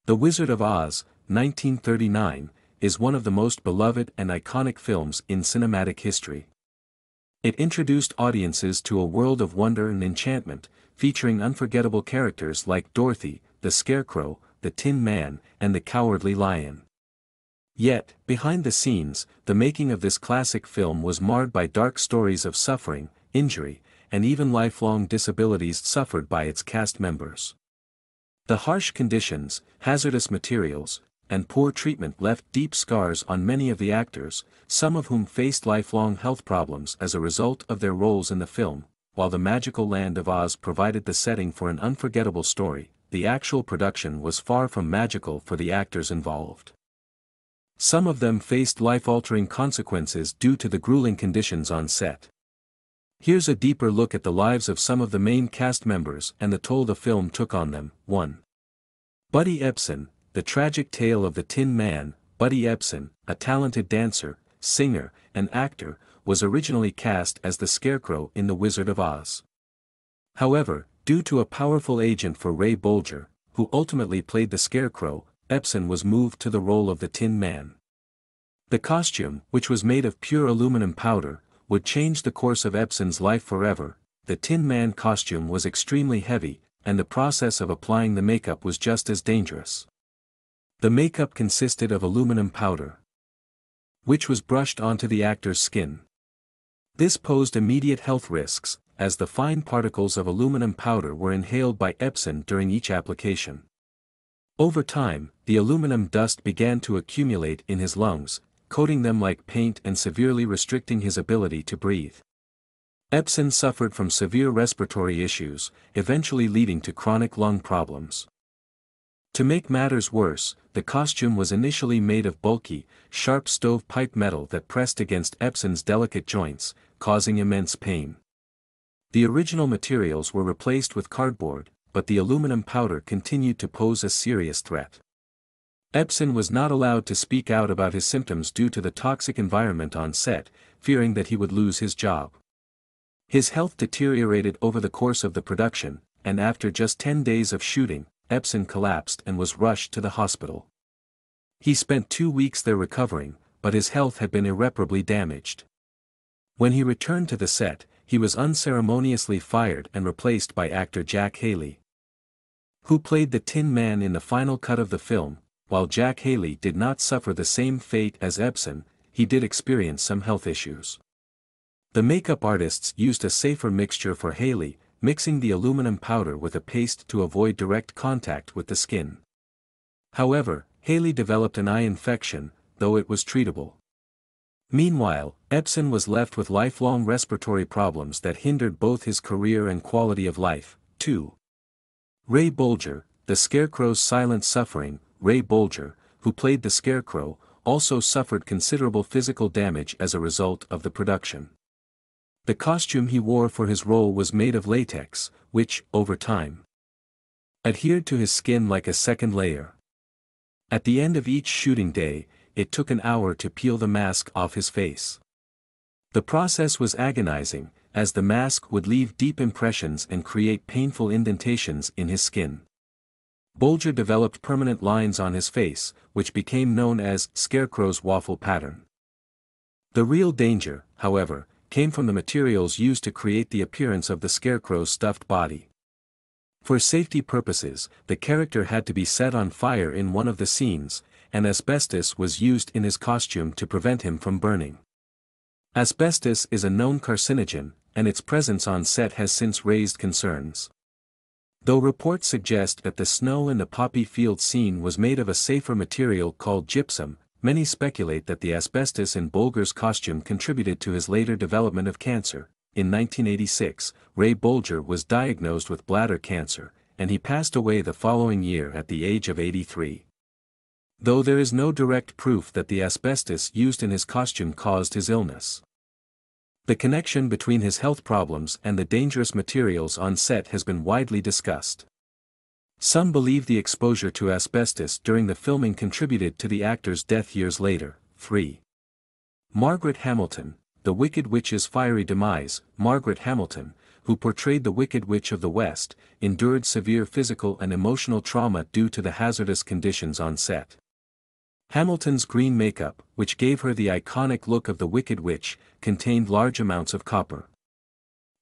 The Wizard of Oz, 1939, is one of the most beloved and iconic films in cinematic history. It introduced audiences to a world of wonder and enchantment, featuring unforgettable characters like Dorothy, the Scarecrow, the Tin Man, and the Cowardly Lion. Yet, behind the scenes, the making of this classic film was marred by dark stories of suffering, injury, and even lifelong disabilities suffered by its cast members. The harsh conditions, hazardous materials, and poor treatment left deep scars on many of the actors, some of whom faced lifelong health problems as a result of their roles in the film. While the magical land of Oz provided the setting for an unforgettable story, the actual production was far from magical for the actors involved. Some of them faced life-altering consequences due to the grueling conditions on set. Here's a deeper look at the lives of some of the main cast members and the toll the film took on them. 1. Buddy Ebsen, the tragic tale of the Tin Man. Buddy Ebsen, a talented dancer, singer, and actor, was originally cast as the Scarecrow in The Wizard of Oz. However, due to a powerful agent for Ray Bolger, who ultimately played the Scarecrow, Ebsen was moved to the role of the Tin Man. The costume, which was made of pure aluminum powder, would change the course of Ebsen's life forever. The Tin Man costume was extremely heavy, and the process of applying the makeup was just as dangerous. The makeup consisted of aluminum powder, which was brushed onto the actor's skin. This posed immediate health risks, as the fine particles of aluminum powder were inhaled by Ebsen during each application. Over time, the aluminum dust began to accumulate in his lungs, coating them like paint and severely restricting his ability to breathe. Ebsen suffered from severe respiratory issues, eventually leading to chronic lung problems. To make matters worse, the costume was initially made of bulky, sharp stovepipe metal that pressed against Ebsen's delicate joints, causing immense pain. The original materials were replaced with cardboard, but the aluminum powder continued to pose a serious threat. Ebsen was not allowed to speak out about his symptoms due to the toxic environment on set, fearing that he would lose his job. His health deteriorated over the course of the production, and after just 10 days of shooting, Ebsen collapsed and was rushed to the hospital. He spent 2 weeks there recovering, but his health had been irreparably damaged. When he returned to the set, he was unceremoniously fired and replaced by actor Jack Haley, who played the Tin Man in the final cut of the film. While Jack Haley did not suffer the same fate as Ebsen, he did experience some health issues. The makeup artists used a safer mixture for Haley, mixing the aluminum powder with a paste to avoid direct contact with the skin. However, Haley developed an eye infection, though it was treatable. Meanwhile, Ebsen was left with lifelong respiratory problems that hindered both his career and quality of life. 2. Ray Bolger, the Scarecrow's silent suffering. Ray Bolger, who played the Scarecrow, also suffered considerable physical damage as a result of the production. The costume he wore for his role was made of latex, which, over time, adhered to his skin like a second layer. At the end of each shooting day, it took an hour to peel the mask off his face. The process was agonizing, as the mask would leave deep impressions and create painful indentations in his skin. Bolger developed permanent lines on his face, which became known as Scarecrow's waffle pattern. The real danger, however, came from the materials used to create the appearance of the Scarecrow's stuffed body. For safety purposes, the character had to be set on fire in one of the scenes, and asbestos was used in his costume to prevent him from burning. Asbestos is a known carcinogen, and its presence on set has since raised concerns. Though reports suggest that the snow in the poppy field scene was made of a safer material called gypsum, many speculate that the asbestos in Bolger's costume contributed to his later development of cancer. In 1986, Ray Bolger was diagnosed with bladder cancer, and he passed away the following year at the age of 83. Though there is no direct proof that the asbestos used in his costume caused his illness, the connection between his health problems and the dangerous materials on set has been widely discussed. Some believe the exposure to asbestos during the filming contributed to the actor's death years later. 3. Margaret Hamilton, the Wicked Witch's fiery demise. Margaret Hamilton, who portrayed the Wicked Witch of the West, endured severe physical and emotional trauma due to the hazardous conditions on set. Hamilton's green makeup, which gave her the iconic look of the Wicked Witch, contained large amounts of copper.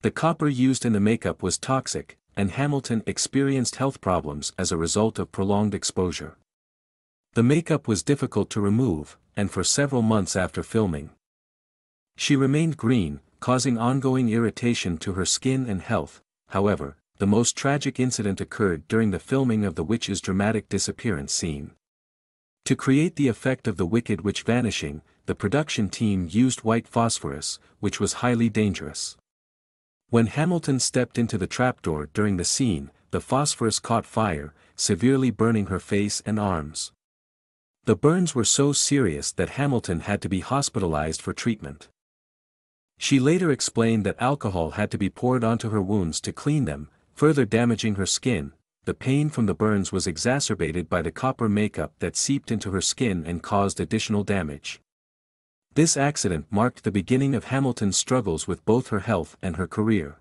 The copper used in the makeup was toxic, and Hamilton experienced health problems as a result of prolonged exposure. The makeup was difficult to remove, and for several months after filming, she remained green, causing ongoing irritation to her skin and health. However, the most tragic incident occurred during the filming of the witch's dramatic disappearance scene. To create the effect of the Wicked Witch vanishing, the production team used white phosphorus, which was highly dangerous. When Hamilton stepped into the trapdoor during the scene, the phosphorus caught fire, severely burning her face and arms. The burns were so serious that Hamilton had to be hospitalized for treatment. She later explained that alcohol had to be poured onto her wounds to clean them, further damaging her skin. The pain from the burns was exacerbated by the copper makeup that seeped into her skin and caused additional damage. This accident marked the beginning of Hamilton's struggles with both her health and her career.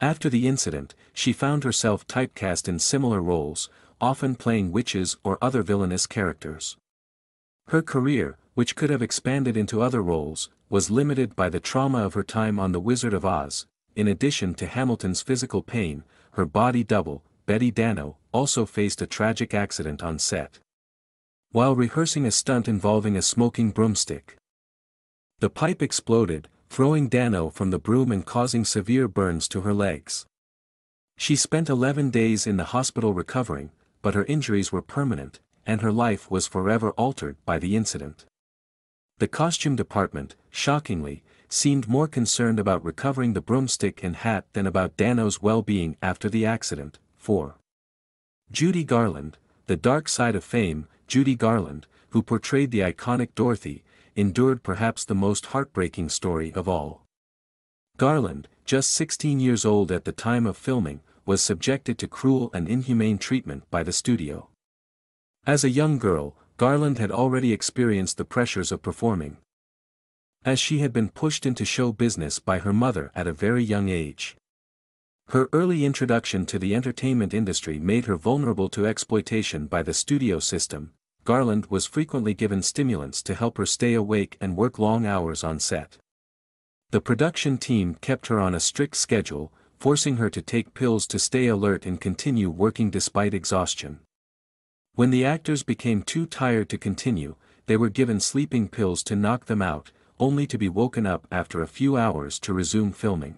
After the incident, she found herself typecast in similar roles, often playing witches or other villainous characters. Her career, which could have expanded into other roles, was limited by the trauma of her time on The Wizard of Oz. In addition to Hamilton's physical pain, her body double, Betty Dano, also faced a tragic accident on set. While rehearsing a stunt involving a smoking broomstick, the pipe exploded, throwing Dano from the broom and causing severe burns to her legs. She spent 11 days in the hospital recovering, but her injuries were permanent, and her life was forever altered by the incident. The costume department, shockingly, seemed more concerned about recovering the broomstick and hat than about Dano's well-being after the accident. 4. Judy Garland, the dark side of fame. Judy Garland, who portrayed the iconic Dorothy, endured perhaps the most heartbreaking story of all. Garland, just 16 years old at the time of filming, was subjected to cruel and inhumane treatment by the studio. As a young girl, Garland had already experienced the pressures of performing, as she had been pushed into show business by her mother at a very young age. Her early introduction to the entertainment industry made her vulnerable to exploitation by the studio system. Garland was frequently given stimulants to help her stay awake and work long hours on set. The production team kept her on a strict schedule, forcing her to take pills to stay alert and continue working despite exhaustion. When the actors became too tired to continue, they were given sleeping pills to knock them out, only to be woken up after a few hours to resume filming.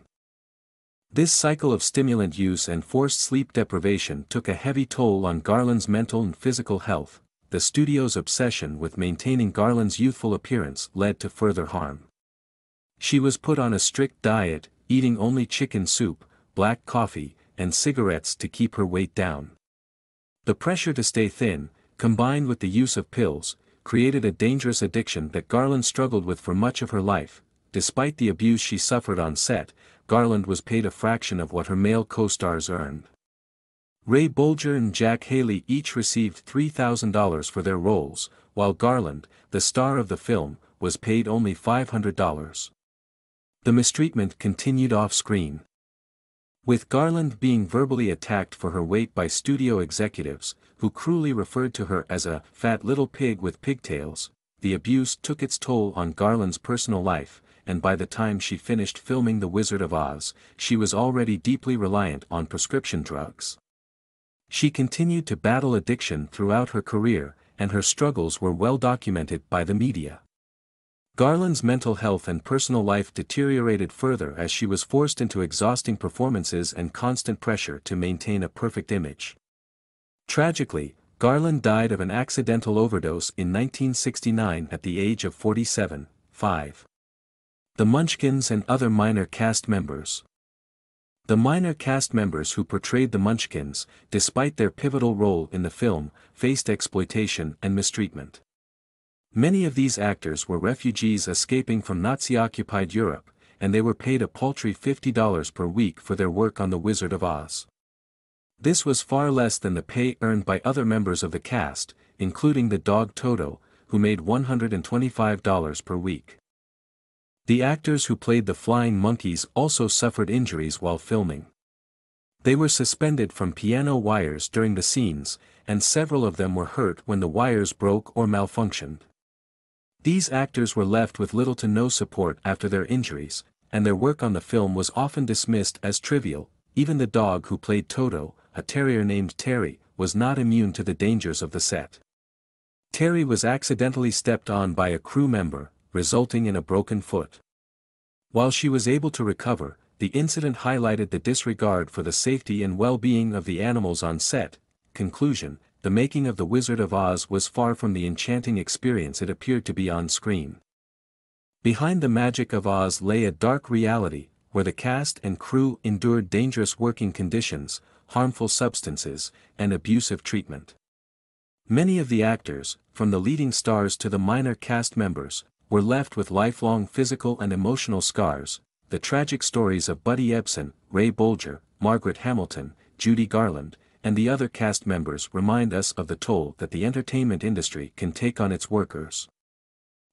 This cycle of stimulant use and forced sleep deprivation took a heavy toll on Garland's mental and physical health. The studio's obsession with maintaining Garland's youthful appearance led to further harm. She was put on a strict diet, eating only chicken soup, black coffee, and cigarettes to keep her weight down. The pressure to stay thin, combined with the use of pills, created a dangerous addiction that Garland struggled with for much of her life. Despite the abuse she suffered on set, Garland was paid a fraction of what her male co-stars earned. Ray Bolger and Jack Haley each received $3,000 for their roles, while Garland, the star of the film, was paid only $500. The mistreatment continued off-screen, with Garland being verbally attacked for her weight by studio executives, who cruelly referred to her as a fat little pig with pigtails. The abuse took its toll on Garland's personal life, and by the time she finished filming The Wizard of Oz, she was already deeply reliant on prescription drugs. She continued to battle addiction throughout her career, and her struggles were well documented by the media. Garland's mental health and personal life deteriorated further as she was forced into exhausting performances and constant pressure to maintain a perfect image. Tragically, Garland died of an accidental overdose in 1969 at the age of 47. 5. The Munchkins and other minor cast members. The minor cast members who portrayed the Munchkins, despite their pivotal role in the film, faced exploitation and mistreatment. Many of these actors were refugees escaping from Nazi-occupied Europe, and they were paid a paltry $50 per week for their work on The Wizard of Oz. This was far less than the pay earned by other members of the cast, including the dog Toto, who made $125 per week. The actors who played the flying monkeys also suffered injuries while filming. They were suspended from piano wires during the scenes, and several of them were hurt when the wires broke or malfunctioned. These actors were left with little to no support after their injuries, and their work on the film was often dismissed as trivial. Even the dog who played Toto, a terrier named Terry, was not immune to the dangers of the set. Terry was accidentally stepped on by a crew member, resulting in a broken foot. While she was able to recover, the incident highlighted the disregard for the safety and well-being of the animals on set. Conclusion: the making of The Wizard of Oz was far from the enchanting experience it appeared to be on screen. Behind the magic of Oz lay a dark reality, where the cast and crew endured dangerous working conditions, harmful substances, and abusive treatment. Many of the actors, from the leading stars to the minor cast members, were left with lifelong physical and emotional scars. The tragic stories of Buddy Ebsen, Ray Bolger, Margaret Hamilton, Judy Garland, and the other cast members remind us of the toll that the entertainment industry can take on its workers.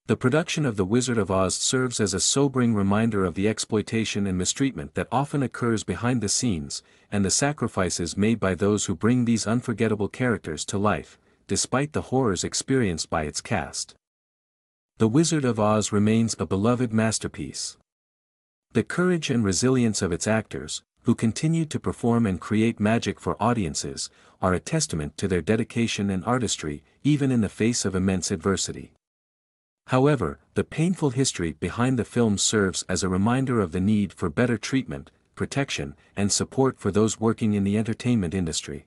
The production of The Wizard of Oz serves as a sobering reminder of the exploitation and mistreatment that often occurs behind the scenes, and the sacrifices made by those who bring these unforgettable characters to life, despite the horrors experienced by its cast. The Wizard of Oz remains a beloved masterpiece. The courage and resilience of its actors, who continue to perform and create magic for audiences, are a testament to their dedication and artistry, even in the face of immense adversity. However, the painful history behind the film serves as a reminder of the need for better treatment, protection, and support for those working in the entertainment industry.